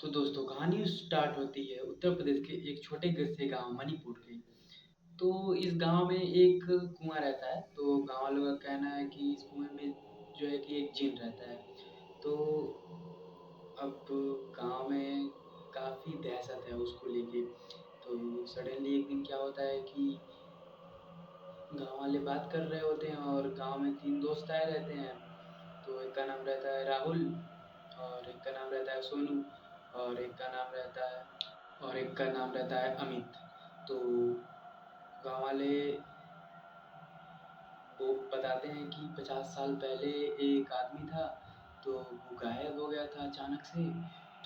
तो दोस्तों कहानी स्टार्ट होती है उत्तर प्रदेश के एक छोटे से गांव मणिपुर के। तो इस गांव में एक कुआं रहता है। तो गांव वालों का कहना है कि इस कुएं में जो है कि एक जिन रहता है। तो अब गांव में काफ़ी दहशत है उसको लेके। तो सडनली एक दिन क्या होता है कि गांव वाले बात कर रहे होते हैं और गांव में तीन दोस्त आए रहते हैं। तो एक का नाम रहता है राहुल, और एक का नाम रहता है सोनू, और एक का नाम रहता है अमित। तो गाँव वाले वो बताते हैं कि 50 साल पहले एक आदमी था। तो वो गायब हो गया था अचानक से।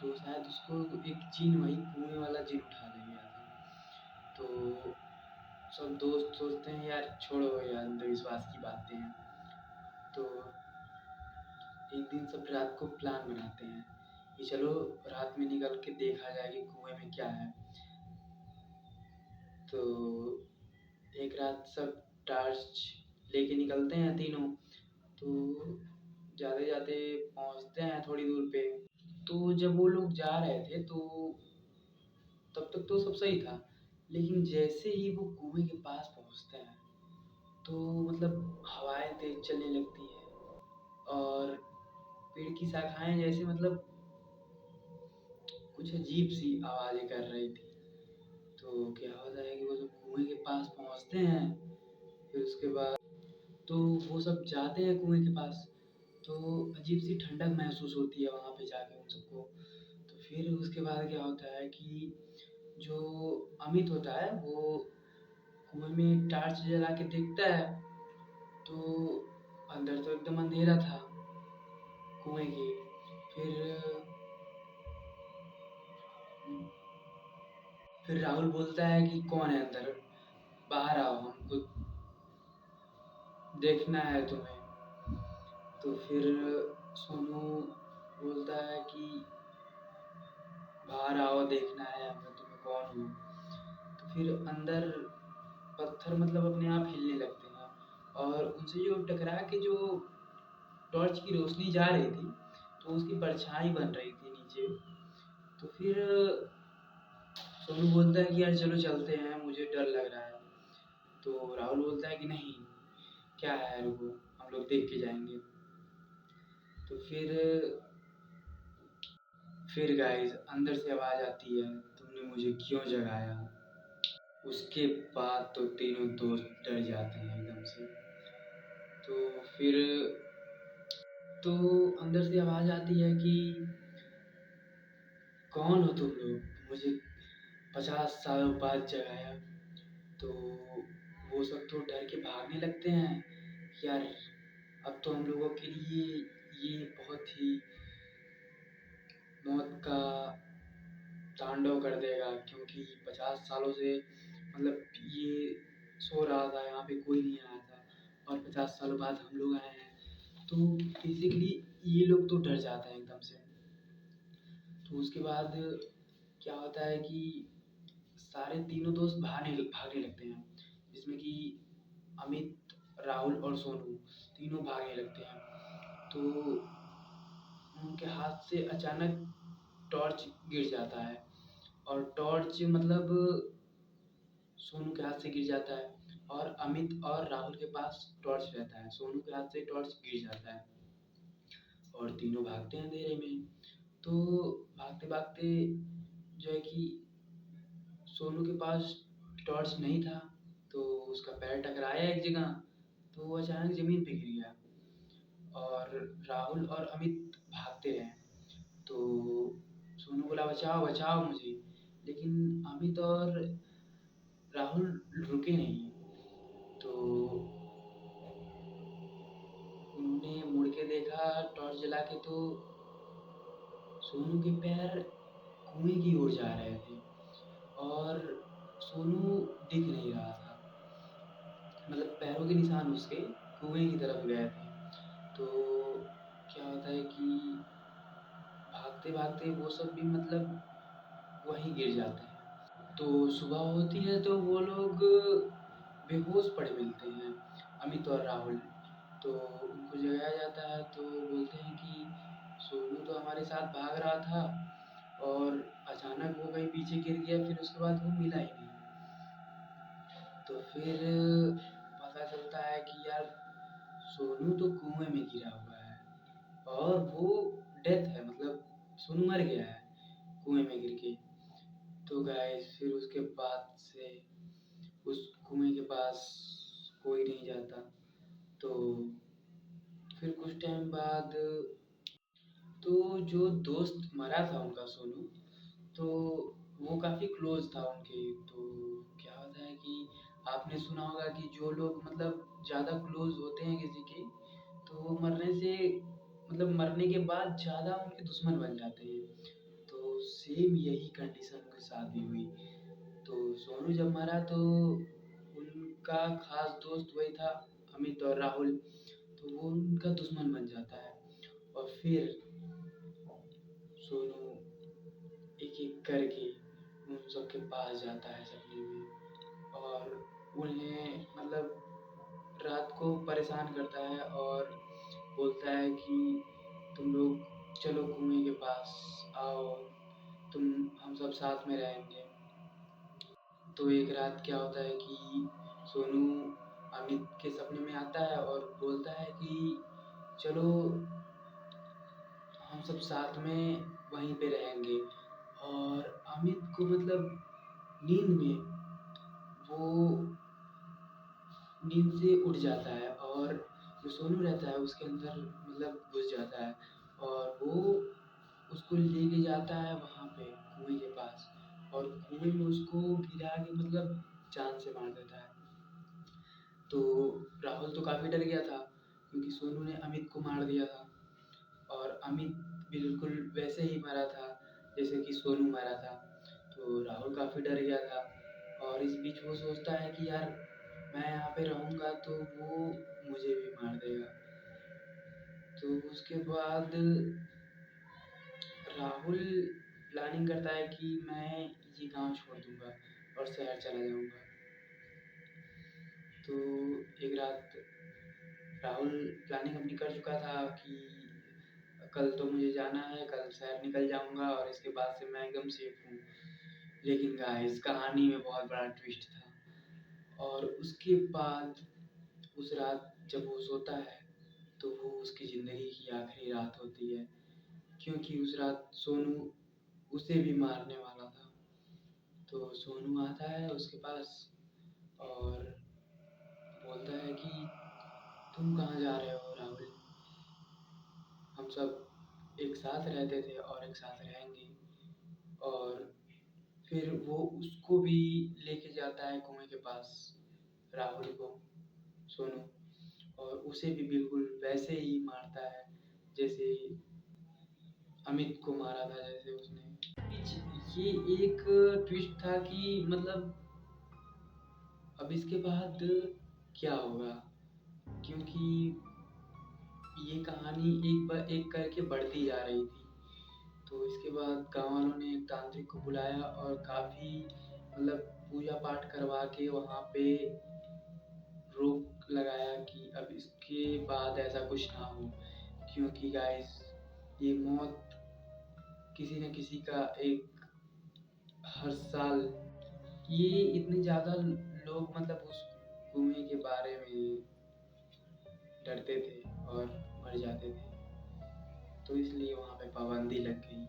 तो शायद उसको एक जिन, वही कुएं वाला जिन उठा ले गया था। तो सब दोस्त सोचते हैं यार छोड़ो, यार अंधविश्वास की बातें हैं। तो एक दिन सब रात को प्लान बनाते हैं कि चलो रात में निकल के देखा जाए कि कुएं में क्या है। तो एक रात सब टॉर्च लेके निकलते हैं तीनों। तो जाते जाते पहुंचते हैं थोड़ी दूर पे। तो जब वो लोग जा रहे थे तो तब तक तो सब सही था, लेकिन जैसे ही वो कुएं के पास पहुंचते हैं तो मतलब हवाएं तेज चलने लगती है और पेड़ की शाखाएं जैसे मतलब कुछ अजीब सी आवाजें कर रही थी। तो क्या होता है कि वो जब कुएं के पास पहुंचते हैं, फिर उसके बाद तो वो सब जाते हैं कुएं के पास। तो अजीब सी ठंडक महसूस होती है वहाँ पे जाके उन सबको। तो फिर उसके बाद क्या होता है कि जो अमित होता है वो कुएं में टॉर्च जला के देखता है। तो अंदर तो एकदम अंधेरा था कुएं के। फिर फिर राहुल बोलता है कि कौन है अंदर, बाहर आओ, हमको देखना है तुम्हें। तो फिर सोनू बोलता है कि बाहर आओ, देखना है हमें तुम्हें कौन हो। तो फिर अंदर पत्थर मतलब अपने आप हिलने लगते हैं और उनसे जो टकरा के जो टॉर्च की रोशनी जा रही थी तो उसकी परछाई बन रही थी नीचे। तो फिर सोनू बोलता है कि यार चलो चलते हैं, मुझे डर लग रहा है। तो राहुल बोलता है कि नहीं, क्या है, रुको, हम लोग देख के जाएंगे। तो फिर गाइस अंदर से आवाज आती है, तुमने मुझे क्यों जगाया। उसके बाद तो तीनों दोस्त डर जाते हैं एकदम से। तो फिर तो अंदर से आवाज आती है कि कौन हो तुम लोग, मुझे 50 सालों बाद जगाया। तो वो सब तो डर के भागने लगते हैं कि यार अब तो हम लोगों के लिए ये बहुत ही मौत का तांडव कर देगा, क्योंकि 50 सालों से मतलब ये सो रहा था, यहाँ पे कोई नहीं आया था, और 50 सालों बाद हम लोग आए हैं। तो बेसिकली ये लोग तो डर जाते हैं एकदम से। तो उसके बाद क्या होता है कि सारे तीनों दोस्त भागने लगते हैं, जिसमें कि अमित, राहुल और सोनू तीनों भागने लगते हैं। तो उनके हाथ से अचानक टॉर्च गिर जाता है, और टॉर्च मतलब सोनू के हाथ से गिर जाता है, और अमित और राहुल के पास टॉर्च रहता है। सोनू के हाथ से टॉर्च गिर जाता है और तीनों भागते हैं अंधेरे में। तो भागते भागते जो है कि सोनू के पास टॉर्च नहीं था। तो उसका पैर टकराया एक जगह, तो वो अचानक जमीन पे गिर गया। और राहुल और अमित भागते रहे। तो सोनू बोला बचाओ बचाओ मुझे, लेकिन अमित और राहुल रुके नहीं। तो उन्होंने मुड़ के देखा टॉर्च जला के, तो सोनू के पैर कुएं की ओर जा रहे थे और सोनू दिख नहीं रहा था। मतलब पैरों के निशान उसके कुएं की तरफ गए थे। तो क्या होता है कि भागते भागते वो सब भी मतलब वहीं गिर जाते हैं। तो सुबह होती है तो वो लोग बेहोश पड़े मिलते हैं, अमित और राहुल। तो उनको जगाया जाता है तो बोलते हैं कि सोनू तो हमारे साथ भाग रहा था और अचानक वो कहीं पीछे गिर गया, फिर उसके बाद वो मिला ही नहीं। तो फिर पता चलता है कि यार सोनू तो कुएँ में गिरा हुआ है और वो डेथ है, मतलब सोनू मर गया है कुएँ में गिर के। तो गाइस फिर उसके बाद से उस कुएँ के पास कोई नहीं जाता। तो फिर कुछ टाइम बाद तो जो दोस्त मरा था उनका सोनू, तो वो काफ़ी क्लोज़ था उनके। तो क्या होता है कि आपने सुना होगा कि जो लोग मतलब ज़्यादा क्लोज़ होते हैं किसी के, तो वो मरने से मतलब मरने के बाद ज़्यादा उनके दुश्मन बन जाते हैं। तो सेम यही कंडीशन उनके साथ भी हुई। तो सोनू जब मरा तो उनका खास दोस्त वही था, अमित और राहुल, तो वो उनका दुश्मन बन जाता है। और फिर सोनू एक-एक करके उन सबके पास जाता है सपने में और उन्हें मतलब रात को परेशान करता है और बोलता है कि तुम लोग चलो कुएँ के पास आओ, हम सब साथ में रहेंगे। तो एक रात क्या होता है कि सोनू अमित के सपने में आता है और बोलता है कि चलो हम सब साथ में वहीं पे रहेंगे। और अमित को मतलब नींद में वो नींद से उठ जाता है और जो सोनू रहता है उसके अंदर मतलब घुस जाता है और वो उसको लेके जाता है वहाँ पे कुएँ के पास और कुएँ में उसको गिरा के मतलब जान से मार देता है। तो राहुल तो काफ़ी डर गया था क्योंकि सोनू ने अमित को मार दिया था और अमित बिल्कुल वैसे ही मरा था जैसे कि सोनू मरा था। तो राहुल काफ़ी डर गया था और इस बीच वो सोचता है कि यार मैं यहाँ पे रहूँगा तो वो मुझे भी मार देगा। तो उसके बाद राहुल प्लानिंग करता है कि मैं ये गाँव छोड़ दूँगा और शहर चला जाऊँगा। तो एक रात राहुल प्लानिंग अपनी कर चुका था कि कल तो मुझे जाना है, कल शहर निकल जाऊँगा और इसके बाद से मैं एकदम सेफ हूँ। लेकिन गाइस कहानी में बहुत बड़ा ट्विस्ट था और उसके बाद उस रात जब वो सोता है तो वो उसकी ज़िंदगी की आखिरी रात होती है क्योंकि उस रात सोनू उसे भी मारने वाला था। तो सोनू आता है उसके पास और बोलता है कि तुम कहाँ जा रहे हो राहुल? हम सब एक साथ रहते थे और एक साथ रहेंगे। और फिर वो उसको भी लेके जाता है कुएँ के पास, राहुल को, सोनू, और उसे भी बिल्कुल वैसे ही मारता है जैसे अमित को मारा था जैसे उसने। ये एक ट्विस्ट था कि मतलब अब इसके बाद क्या होगा? क्योंकि ये कहानी एक करके बढ़ती जा रही थी। तो इसके बाद गाँव वालों ने एक तांत्रिक को बुलाया और काफ़ी मतलब पूजा पाठ करवा के वहाँ पे रोक लगाया कि अब इसके बाद ऐसा कुछ ना हो। क्योंकि गाइस ये मौत किसी न किसी का एक हर साल ये इतने ज़्यादा लोग मतलब उस कुएँ के बारे में डरते थे और मर जाते थे। तो इसलिए वहाँ पे पाबंदी लग गई।